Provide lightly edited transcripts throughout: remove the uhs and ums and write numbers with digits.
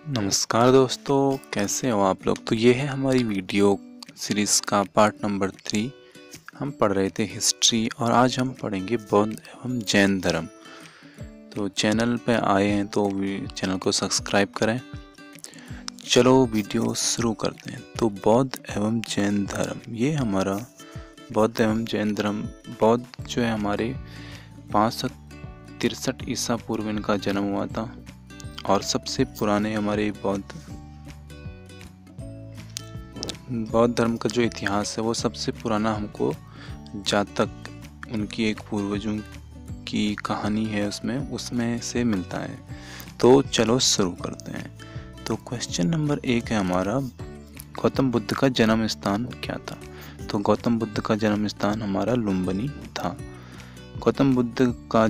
नमस्कार दोस्तों, कैसे हो आप लोग। तो ये है हमारी वीडियो सीरीज़ का पार्ट नंबर 3। हम पढ़ रहे थे हिस्ट्री और आज हम पढ़ेंगे बौद्ध एवं जैन धर्म। तो चैनल पे आए हैं तो चैनल को सब्सक्राइब करें। चलो वीडियो शुरू करते हैं। तो बौद्ध एवं जैन धर्म, ये हमारा बौद्ध एवं जैन धर्म, बौद्ध जो है हमारे 563 ईसा पूर्व इनका जन्म हुआ था। और सबसे पुराने हमारे बौद्ध धर्म का जो इतिहास है वो सबसे पुराना हमको जातक, उनकी एक पूर्वजों की कहानी है उसमें से मिलता है। तो चलो शुरू करते हैं। तो क्वेश्चन नंबर 1 है हमारा, गौतम बुद्ध का जन्म स्थान क्या था। तो गौतम बुद्ध का जन्म स्थान हमारा लुम्बिनी था। गौतम बुद्ध का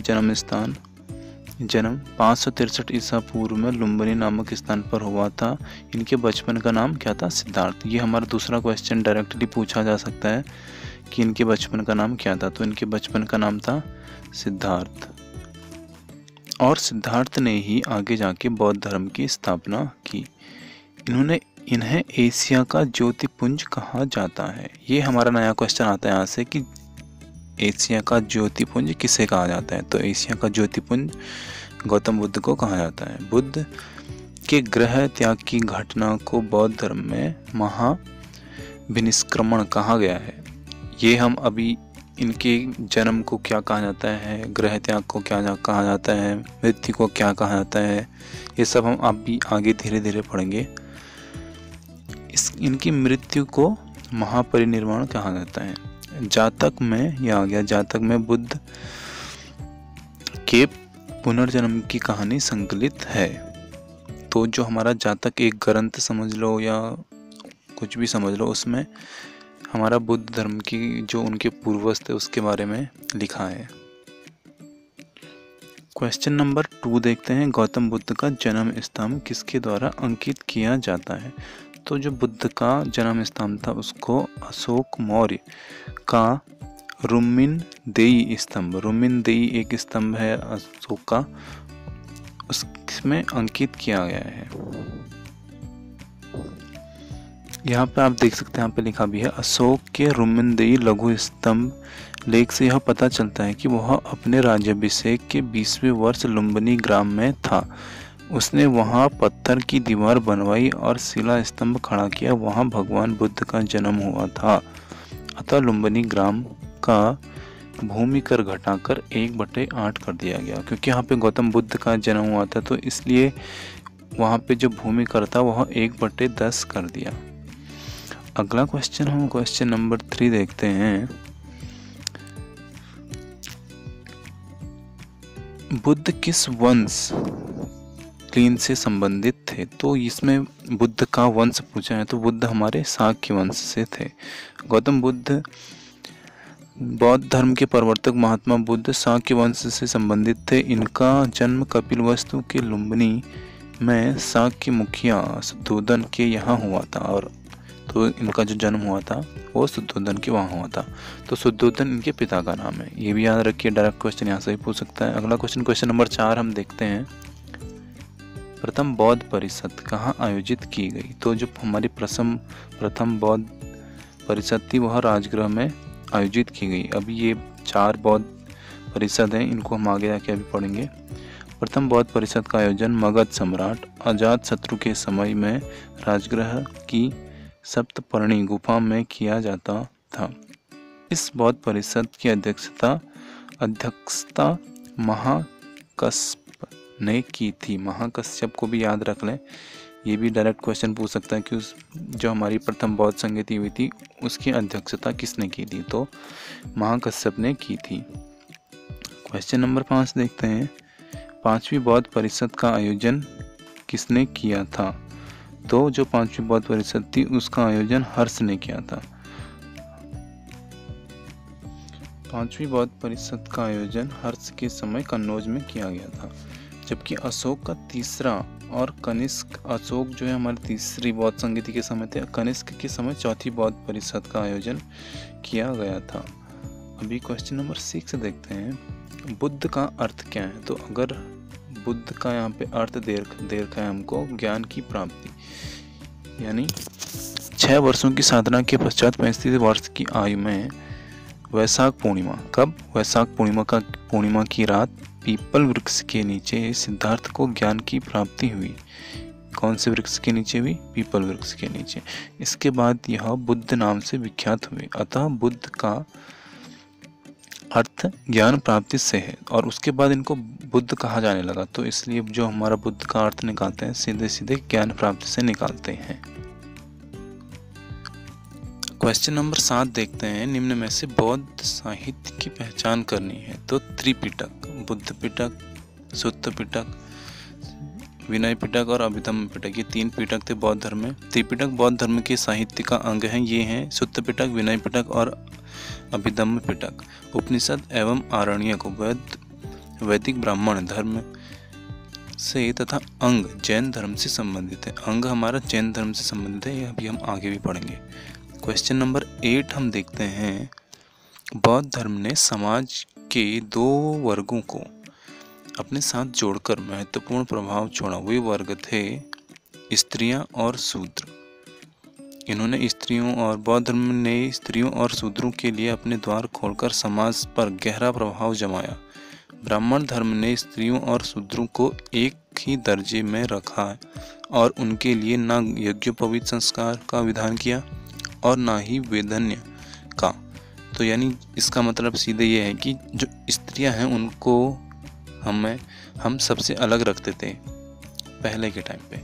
जन्म 563 ईसा पूर्व में लुम्बिनी नामक स्थान पर हुआ था। इनके बचपन का नाम क्या था? सिद्धार्थ। ये हमारा दूसरा क्वेश्चन डायरेक्टली पूछा जा सकता है कि इनके बचपन का नाम क्या था। तो इनके बचपन का नाम था सिद्धार्थ। और सिद्धार्थ ने ही आगे जाके बौद्ध धर्म की स्थापना की। इन्हें एशिया का ज्योतिपुंज कहा जाता है। ये हमारा नया क्वेश्चन आता है यहाँ से कि एशिया का ज्योतिपुंज किसे कहा जाता है। तो एशिया का ज्योतिपुंज गौतम बुद्ध को कहा जाता है। बुद्ध के ग्रह त्याग की घटना को बौद्ध धर्म में महाविनिष्क्रमण कहा गया है। ये हम अभी इनके जन्म को क्या कहा जाता है, ग्रह त्याग को क्या कहा जाता है, मृत्यु को क्या कहा जाता है, ये सब हम अभी आगे धीरे धीरे पढ़ेंगे। इनकी मृत्यु को महापरिनिर्वाण कहा जाता है। जातक में यह आ गया, जातक में बुद्ध के पुनर्जन्म की कहानी संकलित है। तो जो हमारा जातक एक ग्रंथ समझ लो या कुछ भी समझ लो, उसमें हमारा बुद्ध धर्म की जो उनके पूर्वज थे उसके बारे में लिखा है। क्वेश्चन नंबर 2 देखते हैं, गौतम बुद्ध का जन्म स्थान किसके द्वारा अंकित किया जाता है। तो जो बुद्ध का जन्म स्थान था उसको अशोक मौर्य का रुमिनदेई स्तंभ, रुमिनदेई एक स्तंभ है अशोक का, उसमें अंकित किया गया है। यहाँ पे आप देख सकते हैं, यहाँ पे लिखा भी है अशोक के रुमिनदेई लघु स्तंभ। लेख से यह पता चलता है कि वह अपने राज्याभिषेक के 20वें वर्ष लुम्बिनी ग्राम में था। उसने वहां पत्थर की दीवार बनवाई और शिला स्तंभ खड़ा किया। वहां भगवान बुद्ध का जन्म हुआ था। अतः लुम्बिनी ग्राम का भूमि कर घटाकर 1/8 कर दिया गया, क्योंकि यहाँ पे गौतम बुद्ध का जन्म हुआ था तो इसलिए वहाँ पे जो भूमि कर था वह 1/10 कर दिया। अगला क्वेश्चन हम क्वेश्चन नंबर 3 देखते हैं। बुद्ध किस वंश क्लीन से संबंधित थे। तो इसमें बुद्ध का वंश पूछा है, तो बुद्ध हमारे शाक्य वंश से थे। गौतम बुद्ध बौद्ध धर्म के प्रवर्तक महात्मा बुद्ध शाक्य वंश से संबंधित थे। इनका जन्म कपिलवस्तु के लुम्बिनी में शाक्य मुखिया शुद्धोदन के यहाँ हुआ था। और तो इनका जो जन्म हुआ था वो शुद्धोदन के वहाँ हुआ था। तो शुद्धोदन इनके पिता का नाम है, ये भी याद रखिए। डायरेक्ट क्वेश्चन यहाँ से ही पूछ सकता है। अगला क्वेश्चन नंबर 4 हम देखते हैं, प्रथम बौद्ध परिषद कहाँ आयोजित की गई। तो जो हमारी प्रथम बौद्ध परिषद थी वह राजगृह में आयोजित की गई। अभी ये 4 बौद्ध परिषद हैं, इनको हम आगे जाके अभी पढ़ेंगे। प्रथम बौद्ध परिषद का आयोजन मगध सम्राट अजातशत्रु के समय में राजगृह की सप्तपर्णी गुफा में किया जाता था। इस बौद्ध परिषद की अध्यक्षता महाकश्यप ने की थी। महाकश्यप को भी याद रख लें, ये भी डायरेक्ट क्वेश्चन पूछ सकता है कि जो हमारी प्रथम बौद्ध संगति हुई थी उसकी अध्यक्षता किसने की थी। तो महाकश्यप ने की थी। क्वेश्चन नंबर 5 देखते हैं, 5वीं बौद्ध परिषद का आयोजन किसने किया था। तो जो 5वीं बौद्ध परिषद थी उसका आयोजन हर्ष ने किया था। 5वीं बौद्ध परिषद का आयोजन हर्ष के समय कन्नौज में किया गया था। जबकि अशोक का तीसरा और कनिष्क, अशोक जो है हमारी तीसरी बौद्ध संगति के समय थे, कनिष्क के समय 4थी बौद्ध परिषद का आयोजन किया गया था। अभी क्वेश्चन नंबर 6 देखते हैं, बुद्ध का अर्थ क्या है। तो अगर बुद्ध का यहाँ पे अर्थ दे रखा है हमको, ज्ञान की प्राप्ति। यानी 6 वर्षों की साधना के पश्चात 35 वर्ष की आयु में वैशाख पूर्णिमा, कब? वैशाख पूर्णिमा की रात पीपल वृक्ष के नीचे सिद्धार्थ को ज्ञान की प्राप्ति हुई। कौन से वृक्ष के नीचे हुई? पीपल वृक्ष के नीचे। इसके बाद यह बुद्ध नाम से विख्यात हुए। अतः बुद्ध का अर्थ ज्ञान प्राप्ति से है और उसके बाद इनको बुद्ध कहा जाने लगा। तो इसलिए जो हमारा बुद्ध का अर्थ निकालते हैं सीधे सीधे ज्ञान प्राप्ति से निकालते हैं। क्वेश्चन नंबर 7 देखते हैं, निम्न में से बौद्ध साहित्य की पहचान करनी है। तो त्रिपिटक, बुद्ध पिटक, सुत्त पिटक, विनय पिटक और अभिधम्म पिटक, ये 3 पिटक थे बौद्ध धर्म में। त्रिपिटक बौद्ध धर्म के साहित्य का अंग है। ये हैं सुत्त पिटक, विनय पिटक और अभिधम्म पिटक। उपनिषद एवं आरण्यक वैदिक ब्राह्मण धर्म से तथा अंग जैन धर्म से संबंधित है। अंग हमारा जैन धर्म से संबंधित है, यह अभी हम आगे भी पढ़ेंगे। क्वेश्चन नंबर 8 हम देखते हैं, बौद्ध धर्म ने समाज के 2 वर्गों को अपने साथ जोड़कर महत्वपूर्ण प्रभाव छोड़ा। वे वर्ग थे स्त्रियां और शूद्र। इन्होंने स्त्रियों और बौद्ध धर्म ने स्त्रियों और शूद्रों के लिए अपने द्वार खोलकर समाज पर गहरा प्रभाव जमाया। ब्राह्मण धर्म ने स्त्रियों और शूद्रों को एक ही दर्जे में रखा और उनके लिए न यज्ञोपवीत संस्कार का विधान किया और ना ही वेदन्य का। तो यानी इसका मतलब सीधे ये है कि जो स्त्रियां हैं उनको हम सबसे अलग रखते थे पहले के टाइम पे।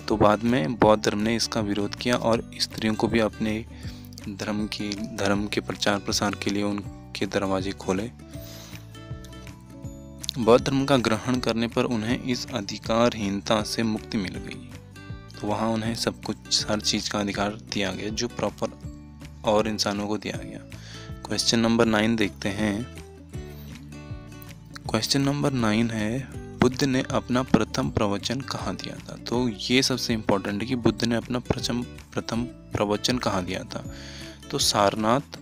तो बाद में बौद्ध धर्म ने इसका विरोध किया और स्त्रियों को भी अपने धर्म के प्रचार प्रसार के लिए उनके दरवाजे खोले। बौद्ध धर्म का ग्रहण करने पर उन्हें इस अधिकारहीनता से मुक्ति मिल गई। तो वहाँ उन्हें सब कुछ, हर चीज़ का अधिकार दिया गया जो प्रॉपर और इंसानों को दिया गया। क्वेश्चन नंबर 9 देखते हैं। क्वेश्चन नंबर 9 है, बुद्ध ने अपना प्रथम प्रवचन कहाँ दिया था? तो ये सबसे इम्पोर्टेंट है कि बुद्ध ने अपना प्रथम प्रवचन कहाँ दिया था? तो सारनाथ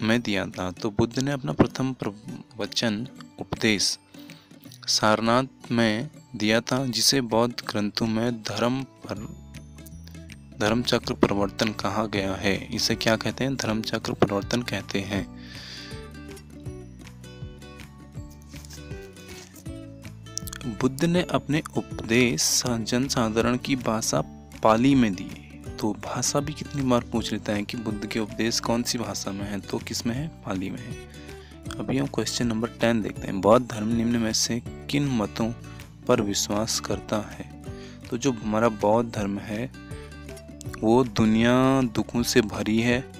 में दिया था। तो बुद्ध ने अपना प्रथम प्रवचन उपदेश सारनाथ में दिया था, जिसे बौद्ध ग्रंथों में धर्म चक्र प्रवर्तन कहा गया है। इसे क्या कहते हैं? धर्म चक्र प्रवर्तन कहते हैं। बुद्ध ने अपने उपदेश जनसाधारण की भाषा पाली में दिए। तो भाषा भी कितनी बार पूछ लेता है कि बुद्ध के उपदेश कौन सी भाषा में है? तो किस में है? पाली में है। अभी हम क्वेश्चन नंबर 10 देखते हैं, बौद्ध धर्म निम्न में से किन मतों पर विश्वास करता है? तो जो हमारा बौद्ध धर्म है वो दुनिया दुखों से भरी है।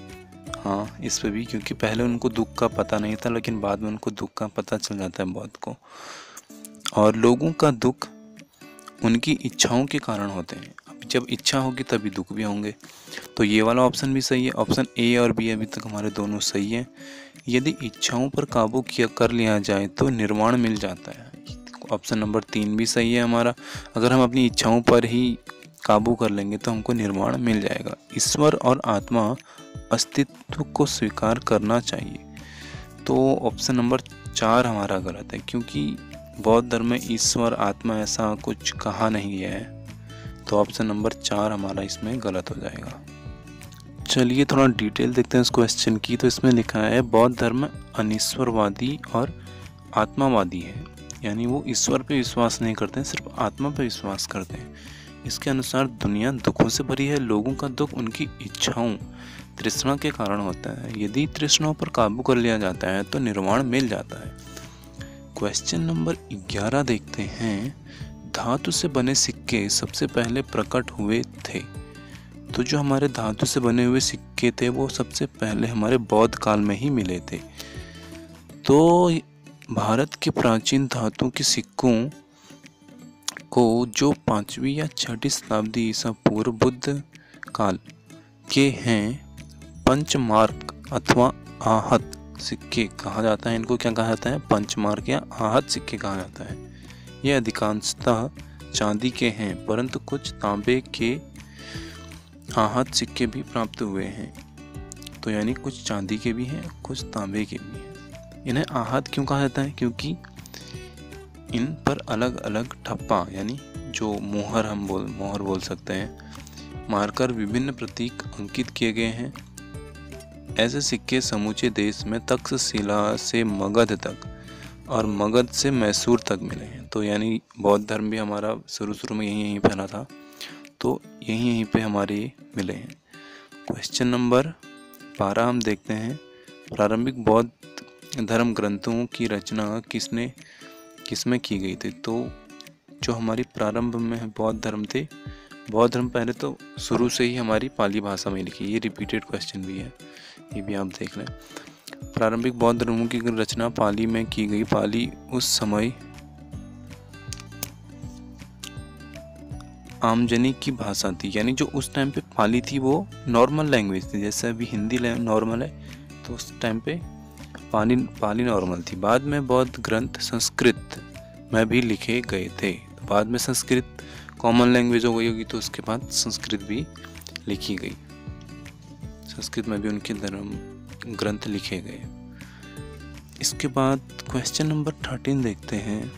हाँ, इस पे भी, क्योंकि पहले उनको दुख का पता नहीं था लेकिन बाद में उनको दुख का पता चल जाता है बौद्ध को। और लोगों का दुख उनकी इच्छाओं के कारण होते हैं। अब जब इच्छा होगी तभी दुख भी होंगे। तो ये वाला ऑप्शन भी सही है। ऑप्शन ए और बी अभी तक हमारे दोनों सही हैं। यदि इच्छाओं पर काबू कर लिया जाए तो निर्वाण मिल जाता है। ऑप्शन नंबर 3 भी सही है हमारा। अगर हम अपनी इच्छाओं पर ही काबू कर लेंगे तो हमको निर्वाण मिल जाएगा। ईश्वर और आत्मा अस्तित्व को स्वीकार करना चाहिए। तो ऑप्शन नंबर 4 हमारा गलत है, क्योंकि बौद्ध धर्म में ईश्वर आत्मा ऐसा कुछ कहा नहीं है। तो ऑप्शन नंबर 4 हमारा इसमें गलत हो जाएगा। चलिए थोड़ा डिटेल देखते हैं इस क्वेश्चन की। तो इसमें लिखा है, बौद्ध धर्म अनिश्वरवादी और आत्मावादी है। यानी वो ईश्वर पे विश्वास नहीं करते हैं, सिर्फ आत्मा पे विश्वास करते हैं। इसके अनुसार दुनिया दुखों से भरी है। लोगों का दुख उनकी इच्छाओं, तृष्णा के कारण होता है। यदि तृष्णाओं पर काबू कर लिया जाता है तो निर्वाण मिल जाता है। क्वेश्चन नंबर 11 देखते हैं, धातु से बने सिक्के सबसे पहले प्रकट हुए थे। तो जो हमारे धातु से बने हुए सिक्के थे वो सबसे पहले हमारे बौद्ध काल में ही मिले थे। तो भारत के प्राचीन धातु के सिक्कों को जो 5वीं या 6वीं शताब्दी ईसा पूर्व बुद्ध काल के हैं, पंचमार्क अथवा आहत सिक्के कहा जाता है। इनको क्या कहा जाता है? पंचमार्क या आहत सिक्के कहा जाता है। ये अधिकांशतः चांदी के हैं, परंतु कुछ तांबे के आहत सिक्के भी प्राप्त हुए हैं। तो यानी कुछ चांदी के भी हैं, कुछ तांबे के भी हैं। इन्हें आहत क्यों कहा जाता है? क्योंकि इन पर अलग अलग ठप्पा यानी जो मोहर बोल सकते हैं, मारकर विभिन्न प्रतीक अंकित किए गए हैं। ऐसे सिक्के समूचे देश में तक्षशिला से मगध तक और मगध से मैसूर तक मिले हैं। तो यानी बौद्ध धर्म भी हमारा शुरू में यहीं फैला था, तो यहीं पे हमारे मिले हैं। क्वेश्चन नंबर 12 हम देखते हैं, प्रारंभिक बौद्ध धर्म ग्रंथों की रचना किसमें की गई थी। तो जो हमारी प्रारंभ में बौद्ध धर्म थे, बौद्ध धर्म पहले तो शुरू से ही हमारी पाली भाषा में लिखी, ये रिपीटेड क्वेश्चन भी है, ये भी आप देख लें। प्रारंभिक बौद्ध धर्मों की रचना पाली में की गई। पाली उस समय आमजनी की भाषा थी, यानी जो उस टाइम पे पाली थी वो नॉर्मल लैंग्वेज थी, जैसे अभी हिंदी नॉर्मल है, तो उस टाइम पे पाली नॉर्मल थी। बाद में बौद्ध ग्रंथ संस्कृत में भी लिखे गए थे। बाद में संस्कृत कॉमन लैंग्वेज हो गई होगी, तो उसके बाद संस्कृत भी लिखी गई, संस्कृत में भी उनके धर्म ग्रंथ लिखे गए। इसके बाद क्वेश्चन नंबर 13 देखते हैं,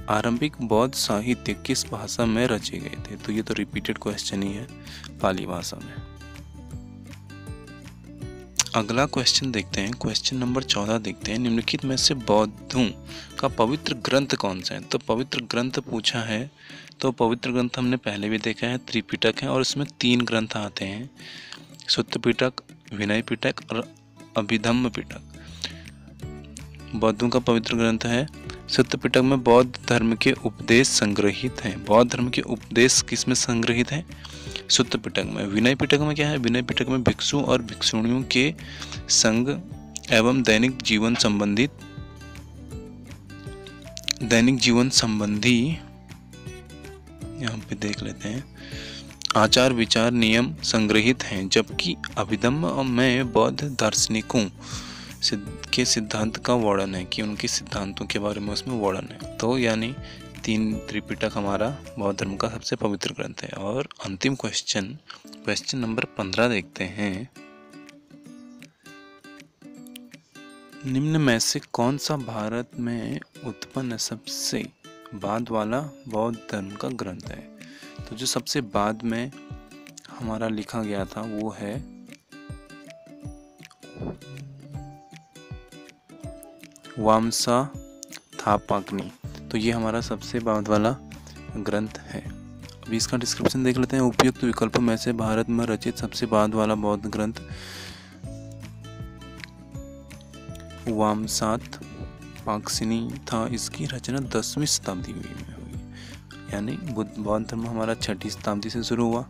आरंभिक बौद्ध साहित्य किस भाषा में रचे गए थे। तो ये तो रिपीटेड क्वेश्चन ही है, पाली भाषा में। अगला क्वेश्चन देखते हैं, क्वेश्चन नंबर 14 देखते हैं, निम्नलिखित में से बौद्धों का पवित्र ग्रंथ कौन सा है। तो पवित्र ग्रंथ पूछा है, तो पवित्र ग्रंथ हमने पहले भी देखा है, त्रिपिटक है और इसमें 3 ग्रंथ आते हैं, सुत्त पिटक, विनय पिटक और अभिधम्म पिटक। बौद्धों का पवित्र ग्रंथ है सुत्त पिटक में बौद्ध धर्म के उपदेश संग्रहित हैं। बौद्ध धर्म के उपदेश किस में संग्रहित हैं, सुत्त पिटक में। विनय पिटक में क्या है, विनय पिटक में भिक्षु और भिक्षुणियों के संग एवं दैनिक जीवन संबंधी यहाँ पे देख लेते हैं, आचार विचार नियम संग्रहित हैं। जबकि अभिधम्म में बौद्ध दार्शनिकों के सिद्धांत का वर्णन है, कि उनके सिद्धांतों के बारे में उसमें वर्णन है। तो यानी 3 त्रिपिटक हमारा बौद्ध धर्म का सबसे पवित्र ग्रंथ है। और अंतिम क्वेश्चन नंबर 15 देखते हैं, निम्न में से कौन सा भारत में उत्पन्न सबसे बाद वाला बौद्ध धर्म का ग्रंथ है। तो जो सबसे बाद में हमारा लिखा गया था वो है वामसा थापाग्नि। तो ये हमारा सबसे बाद वाला ग्रंथ है। अभी इसका डिस्क्रिप्शन देख लेते हैं। उपयुक्त विकल्प में से भारत में रचित सबसे बाद वाला बौद्ध ग्रंथ वामसात पाक्सिनी था। इसकी रचना 10वीं शताब्दी में हुई, यानी बौद्ध धर्म हमारा 6ठी शताब्दी से शुरू हुआ,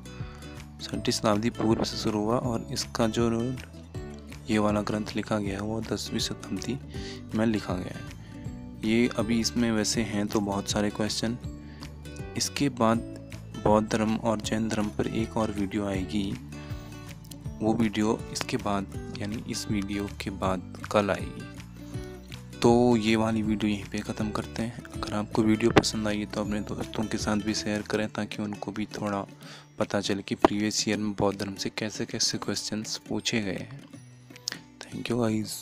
6ठी शताब्दी पूर्व से शुरू हुआ, और इसका जो ये वाला ग्रंथ लिखा गया है वो 10वीं शताब्दी में लिखा गया है। ये अभी इसमें वैसे हैं तो बहुत सारे क्वेश्चन। इसके बाद बौद्ध धर्म और जैन धर्म पर एक और वीडियो आएगी, वो वीडियो इसके बाद यानी इस वीडियो के बाद कल आएगी। तो ये वाली वीडियो यहीं पे ख़त्म करते हैं। अगर आपको वीडियो पसंद आई तो अपने दोस्तों के साथ भी शेयर करें, ताकि उनको भी थोड़ा पता चले कि प्रीवियस ईयर में बौद्ध धर्म से कैसे कैसे क्वेश्चंस पूछे गए हैं। Thank you guys.